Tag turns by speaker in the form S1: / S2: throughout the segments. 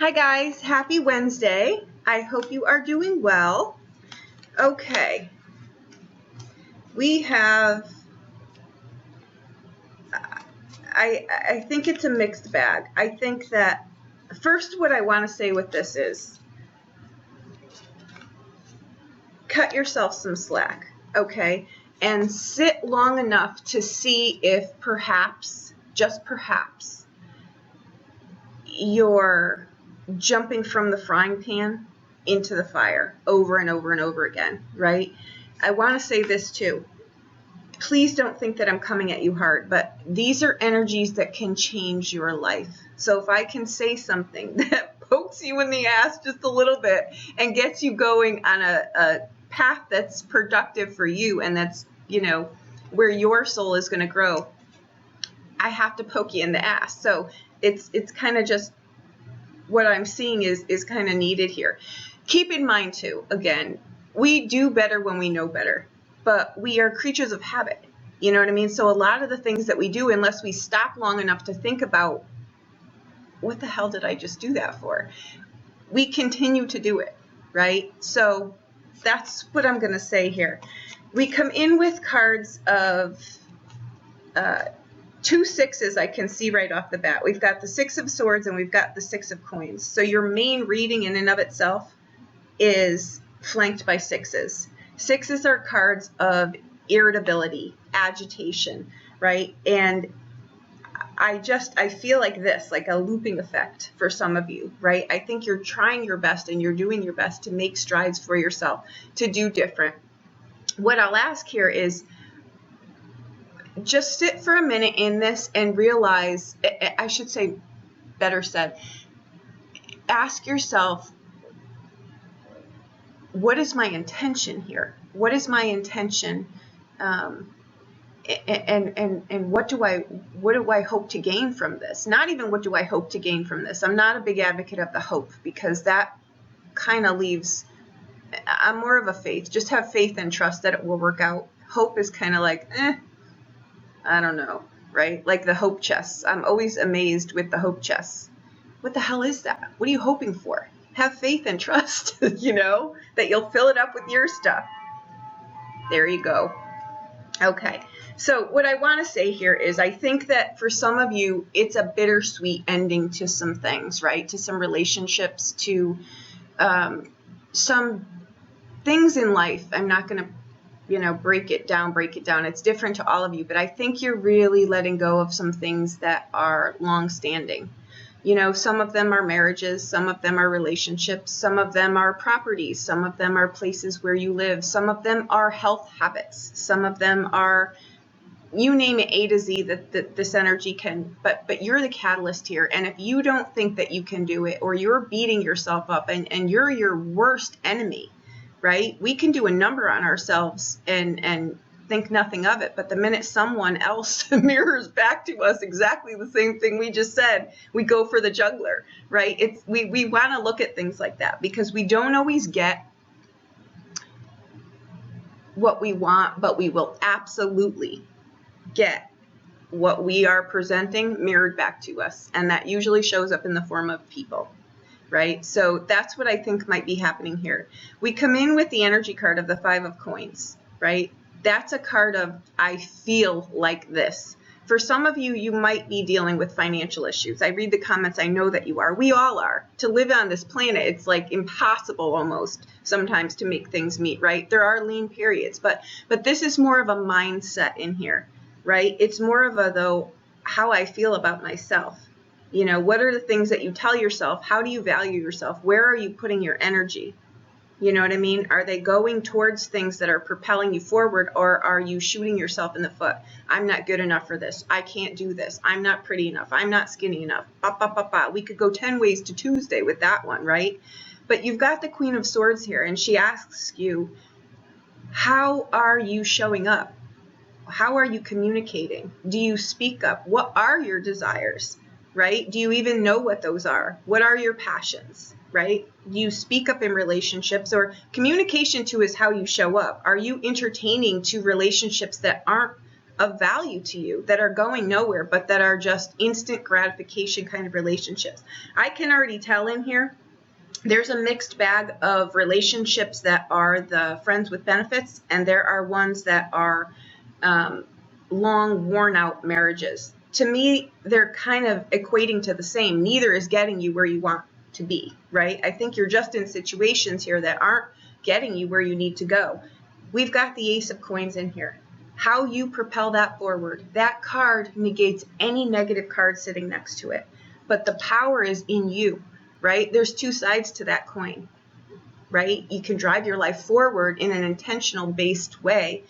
S1: Hi guys, happy Wednesday. I hope you are doing well. Okay, we have, I think it's a mixed bag. I think that first what I want to say with this is cut yourself some slack, okay? And sit long enough to see if perhaps, just perhaps, you're jumping from the frying pan into the fire over and over and over again, right? I want to say this too. Please don't think that I'm coming at you hard, but these are energies that can change your life. So if I can say something that pokes you in the ass just a little bit and gets you going on a path that's productive for you and that's, you know, where your soul is going to grow, I have to poke you in the ass. So it's kind of just what I'm seeing is kind of needed here. Keep in mind too, again, we do better when we know better, but we are creatures of habit. You know what I mean? So a lot of the things that we do, unless we stop long enough to think about what the hell did I just do that for, we continue to do it, right? So that's what I'm going to say here. We come in with cards of 2 sixes. I can see right off the bat. We've got the 6 of Swords and we've got the 6 of Coins. So your main reading in and of itself is flanked by 6s. 6s are cards of irritability, agitation, right? And I feel like this, like a looping effect for some of you, right? I think you're trying your best and you're doing your best to make strides for yourself, to do different. What I'll ask here is just sit for a minute in this and realize, I should say, better said, ask yourself, what is my intention here? What is my intention? And what do I hope to gain from this? Not even what do I hope to gain from this. I'm not a big advocate of the hope because that kind of leaves, I'm more of a faith. Just have faith and trust that it will work out. Hope is kind of like, I don't know, right? Like the hope chests. I'm always amazed with the hope chests. What the hell is that? What are you hoping for? Have faith and trust, you know, that you'll fill it up with your stuff. There you go. Okay. So what I want to say here is I think that for some of you, it's a bittersweet ending to some things, right? To some relationships, to some things in life. I'm not going to, you know, break it down. It's different to all of you, but I think you're really letting go of some things that are long-standing. You know, some of them are marriages, some of them are relationships, some of them are properties, some of them are places where you live, some of them are health habits, some of them are, you name it, A to Z, that this energy can, but you're the catalyst here. And if you don't think that you can do it, or you're beating yourself up and you're your worst enemy, right? We can do a number on ourselves and think nothing of it, but the minute someone else mirrors back to us exactly the same thing we just said, we go for the juggler, right? We want to look at things like that because we don't always get what we want, but we will absolutely get what we are presenting mirrored back to us, and that usually shows up in the form of people. Right? So that's what I think might be happening here. We come in with the energy card of the 5 of Coins, right? That's a card of, I feel like this. For some of you, you might be dealing with financial issues. I read the comments. I know that you are. We all are. To live on this planet, it's like impossible almost sometimes to make things meet, right? There are lean periods, but this is more of a mindset in here, right? It's more of a, though, how I feel about myself. You know, what are the things that you tell yourself? How do you value yourself? Where are you putting your energy? You know what I mean? Are they going towards things that are propelling you forward, or are you shooting yourself in the foot? I'm not good enough for this. I can't do this. I'm not pretty enough. I'm not skinny enough. We could go 10 ways to Tuesday with that one, right? But you've got the Queen of Swords here, and she asks you, how are you showing up? How are you communicating? Do you speak up? What are your desires? Right? Do you even know what those are? What are your passions? Right? Do you speak up in relationships? Or communication too is how you show up. Are you entertaining to relationships that aren't of value to you, that are going nowhere, but that are just instant gratification kind of relationships. I can already tell in here, there's a mixed bag of relationships that are the friends with benefits, and there are ones that are long, worn-out marriages. To me, they're kind of equating to the same. Neither is getting you where you want to be, right? I think you're just in situations here that aren't getting you where you need to go. We've got the Ace of Coins in here. How you propel that forward. That card negates any negative card sitting next to it. But the power is in you, right? There's two sides to that coin, right? You can drive your life forward in an intentional based way,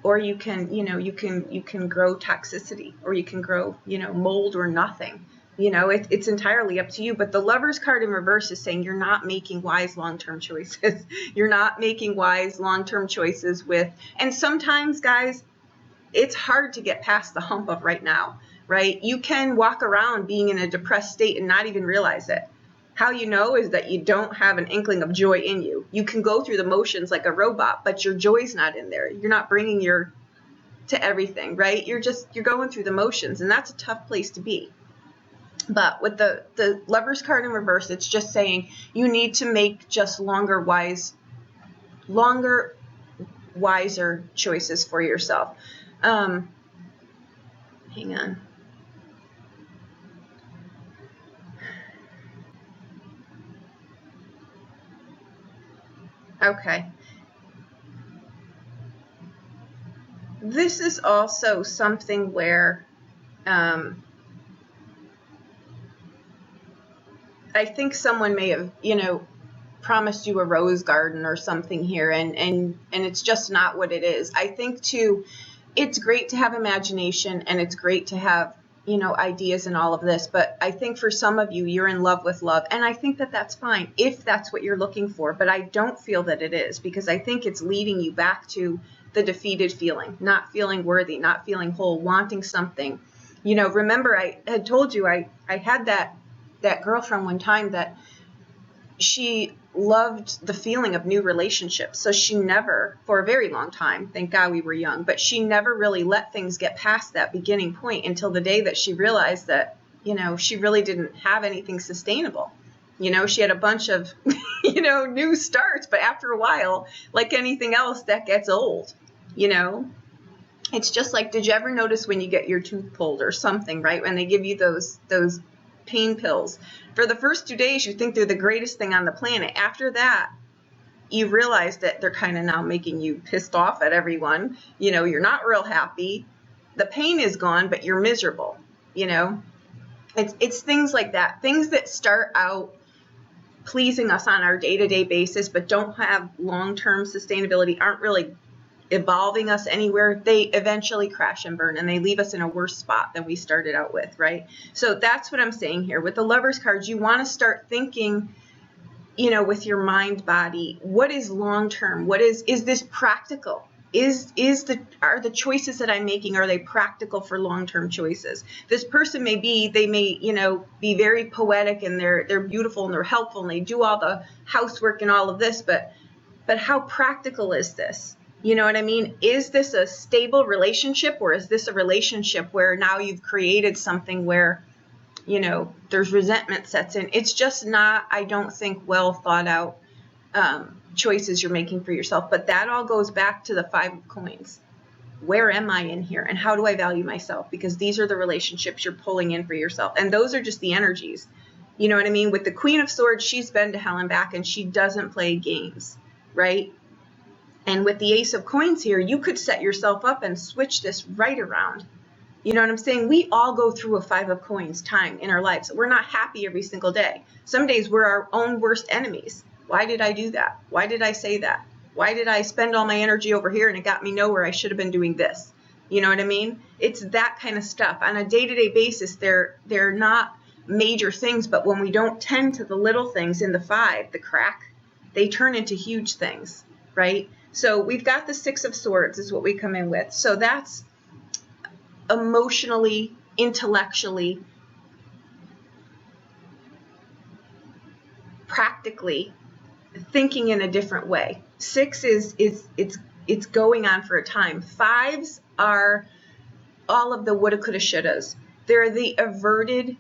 S1: or you can, you can grow toxicity, or you can grow, mold or nothing. It's entirely up to you. But the Lover's card in reverse is saying you're not making wise long-term choices. You're not making wise long-term choices and sometimes, guys, it's hard to get past the hump of right now, right? You can walk around being in a depressed state and not even realize it. How you know is that you don't have an inkling of joy in you. You can go through the motions like a robot, but your joy's not in there. You're not bringing to everything, right? You're going through the motions, and that's a tough place to be. But with the Lover's card in reverse, it's just saying you need to make just longer, wiser choices for yourself. Hang on. Okay. This is also something where I think someone may have, promised you a rose garden or something here, and it's just not what it is. I think too, it's great to have imagination, and it's great to have, ideas and all of this, but I think for some of you, you're in love with love, and I think that that's fine if that's what you're looking for, but I don't feel that it is, because I think it's leading you back to the defeated feeling, not feeling worthy, not feeling whole, wanting something. Remember I had told you I had that girlfriend one time that she loved the feeling of new relationships. So she never, for a very long time, thank God we were young, but she never really let things get past that beginning point until the day that she realized that, she really didn't have anything sustainable. She had a bunch of, new starts, but after a while, like anything else, that gets old, It's just like, did you ever notice when you get your tooth pulled or something, right? When they give you those pain pills. For the first 2 days, you think they're the greatest thing on the planet. After that, you realize that they're kind of now making you pissed off at everyone. You're not real happy. The pain is gone, but you're miserable. It's things like that. Things that start out pleasing us on our day-to-day basis, but don't have long-term sustainability, aren't really evolving us anywhere, they eventually crash and burn, and they leave us in a worse spot than we started out with, right? So that's what I'm saying here. With the Lover's cards, you want to start thinking, with your mind, body, what is long-term? What is this practical? Are the choices that I'm making, are they practical for long-term choices? This person may be very poetic, and they're beautiful, and they're helpful, and they do all the housework and all of this, but how practical is this? You know what I mean? Is this a stable relationship, or is this a relationship where now you've created something where, there's resentment sets in? It's just not, I don't think, well thought out choices you're making for yourself. But that all goes back to the Five of Coins. Where am I in here, and how do I value myself? Because these are the relationships you're pulling in for yourself. And those are just the energies. You know what I mean? With the Queen of Swords, she's been to hell and back, and she doesn't play games, right? And with the Ace of Coins here, you could set yourself up and switch this right around. You know what I'm saying? We all go through a Five of Coins time in our lives. We're not happy every single day. Some days we're our own worst enemies. Why did I do that? Why did I say that? Why did I spend all my energy over here and it got me nowhere? I should have been doing this. You know what I mean? It's that kind of stuff. On a day-to-day basis, they're not major things, but when we don't tend to the little things in the five, the crack, they turn into huge things, right? So we've got the Six of Swords is what we come in with. So that's emotionally, intellectually, practically thinking in a different way. Six is it's It's going on for a time. Fives are all of the woulda, coulda, shouldas. They're the averted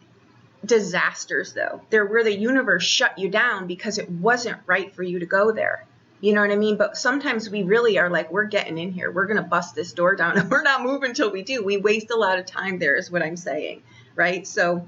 S1: disasters, though. They're where the universe shut you down because it wasn't right for you to go there. You know what I mean? But sometimes we really are like, we're getting in here. We're going to bust this door down, and we're not moving until we do. We waste a lot of time there is what I'm saying, right? So,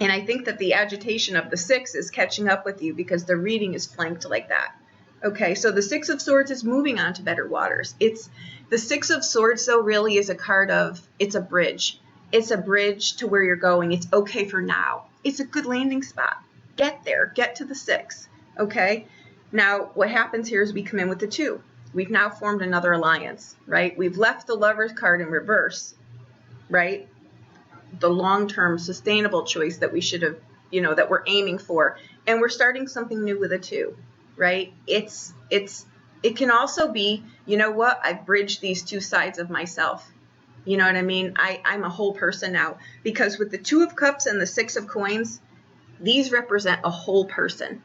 S1: and I think that the agitation of the 6 is catching up with you because the reading is flanked like that. Okay, so the 6 of Swords is moving on to better waters. It's the 6 of Swords, though, really is a card of, it's a bridge. It's a bridge to where you're going. It's okay for now. It's a good landing spot. Get there. Get to the 6. Okay? Now, what happens here is we come in with the 2. We've now formed another alliance, right? We've left the Lover's card in reverse, right? The long-term sustainable choice that we should have, you know, that we're aiming for. And we're starting something new with a 2, right? It can also be, you know what? I've bridged these 2 sides of myself. You know what I mean? I'm a whole person now, because with the 2 of Cups and the 6 of Coins, these represent a whole person.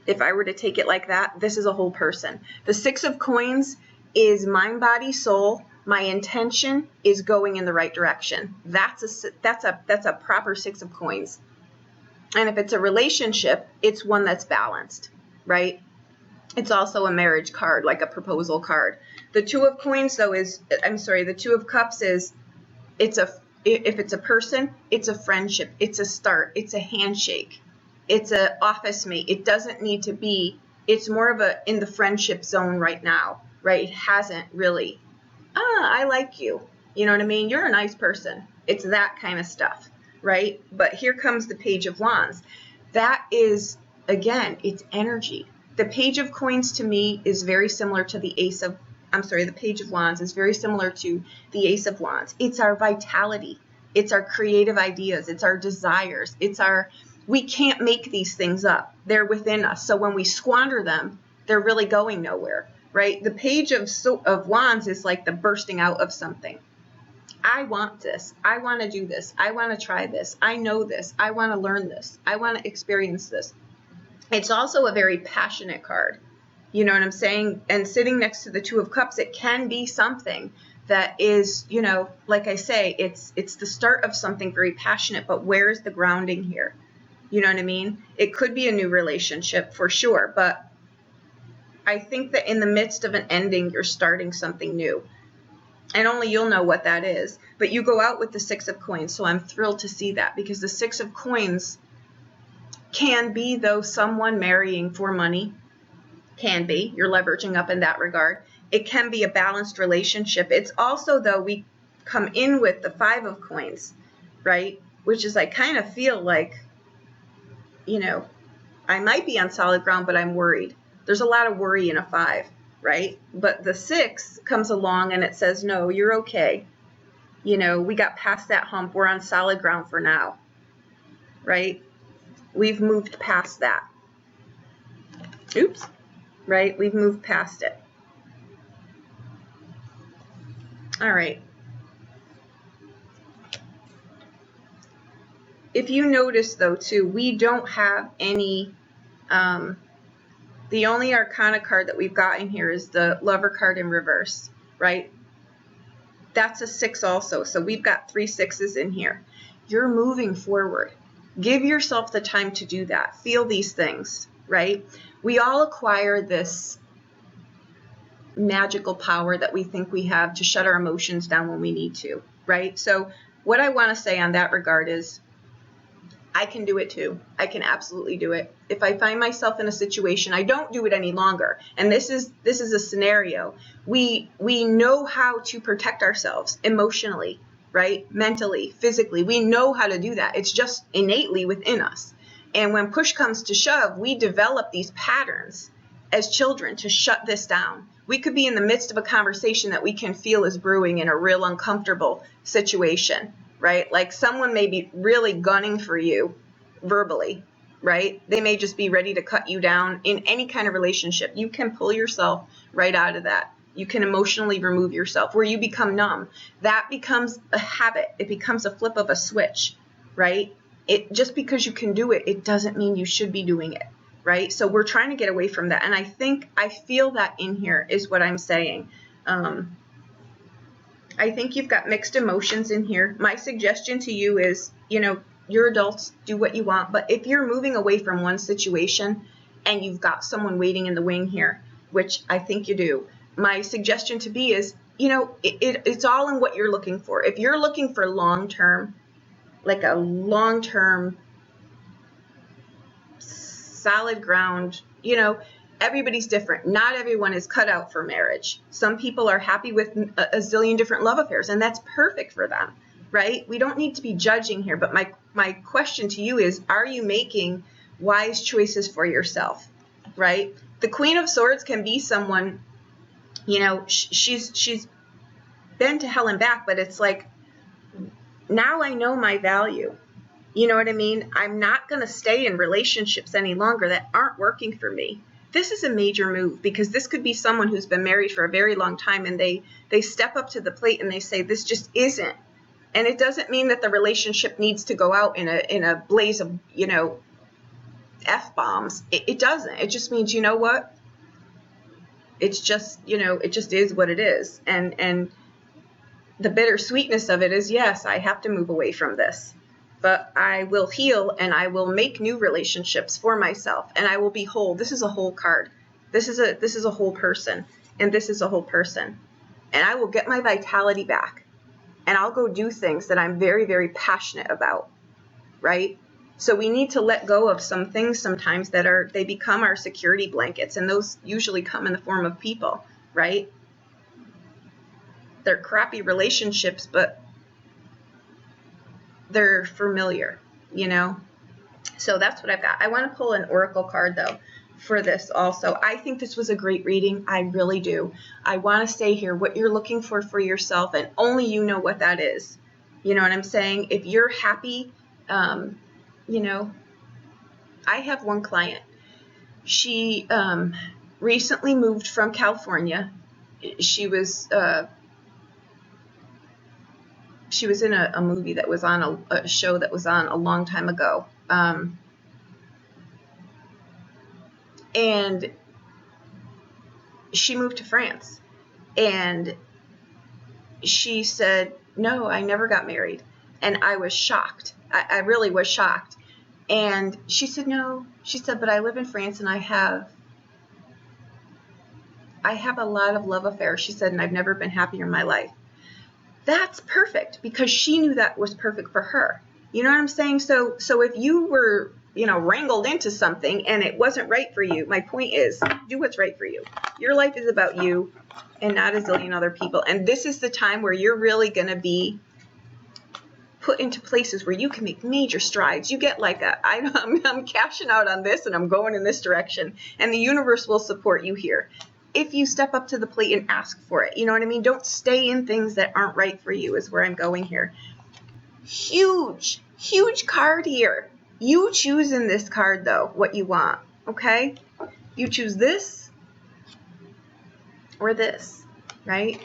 S1: If I were to take it like that, this is a whole person. The 6 of Coins is mind, body, soul. My intention is going in the right direction. That's a proper 6 of Coins. And if it's a relationship, it's one that's balanced, right? It's also a marriage card, like a proposal card. The 2 of Coins, though, the 2 of Cups is, if it's a person, it's a friendship, it's a start, it's a handshake, it's an office mate. It doesn't need to be, it's more of a in the friendship zone right now, right? It hasn't really, I like you. You know what I mean? You're a nice person. It's that kind of stuff, right? But here comes the Page of Wands. That is, again, it's energy. The Page of Coins to me is very similar to the the Page of Wands is very similar to the Ace of Wands. It's our vitality. It's our creative ideas. It's our desires. We can't make these things up. They're within us. So when we squander them, they're really going nowhere, right? The Page of Wands is like the bursting out of something. I want this. I want to do this. I want to try this. I know this. I want to learn this. I want to experience this. It's also a very passionate card. You know what I'm saying? And sitting next to the 2 of Cups, it can be something that is, you know, like I say, it's the start of something very passionate, but where is the grounding here? You know what I mean? It could be a new relationship for sure, but I think that in the midst of an ending, you're starting something new. And only you'll know what that is. But you go out with the 6 of Coins, so I'm thrilled to see that, because the 6 of Coins can be, though, someone marrying for money. Can be. You're leveraging up in that regard. It can be a balanced relationship. It's also, though, we come in with the 5 of Coins, right? Which is, I kind of feel like, you know, I might be on solid ground, but I'm worried. There's a lot of worry in a 5, right? But the 6 comes along and it says, no, you're okay. You know, we got past that hump. We're on solid ground for now, right? We've moved past that. Oops. Right? We've moved past it. All right. If you notice, though, too, we don't have any, the only Arcana card that we've got in here is the Lover card in reverse, right? That's a 6 also, so we've got 3 6s in here. You're moving forward. Give yourself the time to do that. Feel these things, right? We all acquire this magical power that we think we have to shut our emotions down when we need to, right? So what I want to say on that regard is, I can do it too. I can absolutely do it. If I find myself in a situation, I don't do it any longer. And this is a scenario. We know how to protect ourselves emotionally, right? Mentally, physically. We know how to do that. It's just innately within us. And when push comes to shove, we develop these patterns as children to shut this down. We could be in the midst of a conversation that we can feel is brewing in a real uncomfortable situation, right? Like someone may be really gunning for you verbally, right? They may just be ready to cut you down in any kind of relationship. You can pull yourself right out of that. You can emotionally remove yourself where you become numb. That becomes a habit. It becomes a flip of a switch, right? Just because you can do it, it doesn't mean you should be doing it, right? So we're trying to get away from that. And I feel that in here is what I'm saying. I think you've got mixed emotions in here. My suggestion to you is, you know, you're adults, do what you want. But if you're moving away from one situation and you've got someone waiting in the wing here, which I think you do, my suggestion to be is, you know, it's all in what you're looking for. If you're looking for long-term, like a long-term solid ground, you know, everybody's different. Not everyone is cut out for marriage. Some people are happy with a zillion different love affairs, and that's perfect for them, right? We don't need to be judging here, but my question to you is, are you making wise choices for yourself, right? The Queen of Swords can be someone, you know, she's been to hell and back, but it's like, now I know my value. You know what I mean? I'm not going to stay in relationships any longer that aren't working for me. This is a major move, because this could be someone who's been married for a very long time, and they step up to the plate and they say, this just isn't. And it doesn't mean that the relationship needs to go out in a blaze of, you know, F-bombs. It doesn't. It just means, you know what? It's just, you know, it just is what it is. And the bittersweetness of it is, yes, I have to move away from this. But I will heal, and I will make new relationships for myself, and I will be whole. This is a whole card. This is a whole person, and this is a whole person. And I will get my vitality back, and I'll go do things that I'm very, very passionate about, right? So we need to let go of some things sometimes that they become our security blankets, and those usually come in the form of people, right? They're crappy relationships, but they're familiar, you know? So that's what I've got. I want to pull an oracle card, though, for this also. I think this was a great reading. I really do. I want to say here what you're looking for yourself, and only you know what that is. You know what I'm saying? If you're happy, you know, I have one client. She recently moved from California. She was in a movie that was on a show that was on a long time ago. And she moved to France. And she said, no, I never got married. And I was shocked. I really was shocked. And she said, no. She said, but I live in France, and I have a lot of love affairs. She said, and I've never been happier in my life. That's perfect, because she knew that was perfect for her. You know what I'm saying? So if you were, you know, wrangled into something and it wasn't right for you, my point is, do what's right for you. Your life is about you and not a zillion other people. And this is the time where you're really going to be put into places where you can make major strides. You get like I'm cashing out on this, and I'm going in this direction, and the universe will support you here. If you step up to the plate and ask for it, you know what I mean? Don't stay in things that aren't right for you, is where I'm going here. Huge, huge card here. You choose in this card, though, what you want, okay? You choose this or this, right?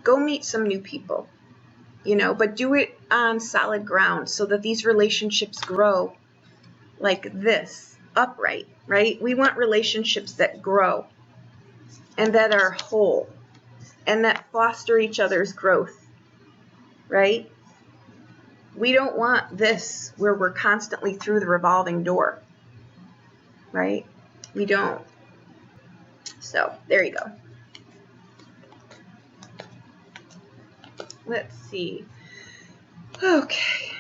S1: Go meet some new people, you know, but do it on solid ground so that these relationships grow like this. Upright, right? We want relationships that grow and that are whole and that foster each other's growth, right? We don't want this where we're constantly through the revolving door, right? We don't. So there you go. Let's see. Okay.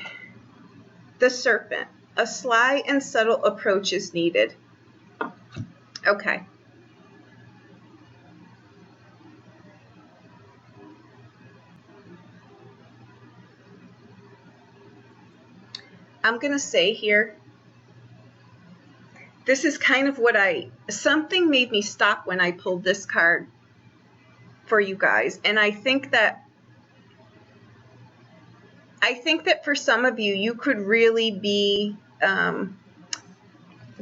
S1: The Serpent. A sly and subtle approach is needed. Okay. I'm going to say here, this is kind of what something made me stop when I pulled this card for you guys. And I think that for some of you, you could really be,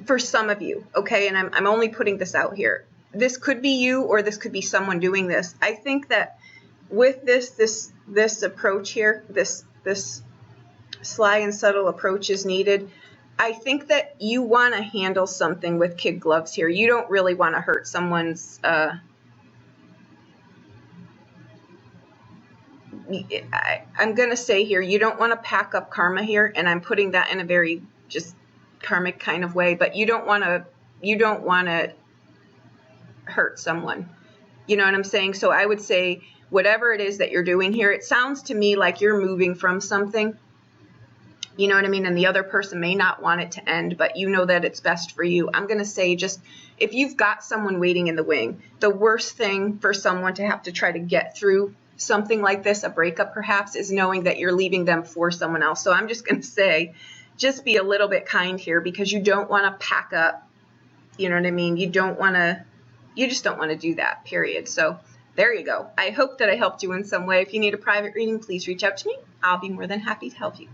S1: for some of you, okay, and I'm only putting this out here. This could be you, or this could be someone doing this. I think that with this approach here, this sly and subtle approach is needed. I think that you want to handle something with kid gloves here. You don't really want to hurt someone's, I'm going to say here, you don't want to pack up karma here, and I'm putting that in a very just karmic kind of way, but you don't want to hurt someone. You know what I'm saying? So I would say whatever it is that you're doing here, it sounds to me like you're moving from something. You know what I mean? And the other person may not want it to end, but you know that it's best for you. I'm going to say just if you've got someone waiting in the wing, the worst thing for someone to have to try to get through something like this, a breakup perhaps, is knowing that you're leaving them for someone else. So I'm just going to say just be a little bit kind here, because you don't want to pack up. You know what I mean? You just don't want to do that, period. So there you go. I hope that I helped you in some way. If you need a private reading, please reach out to me. I'll be more than happy to help you.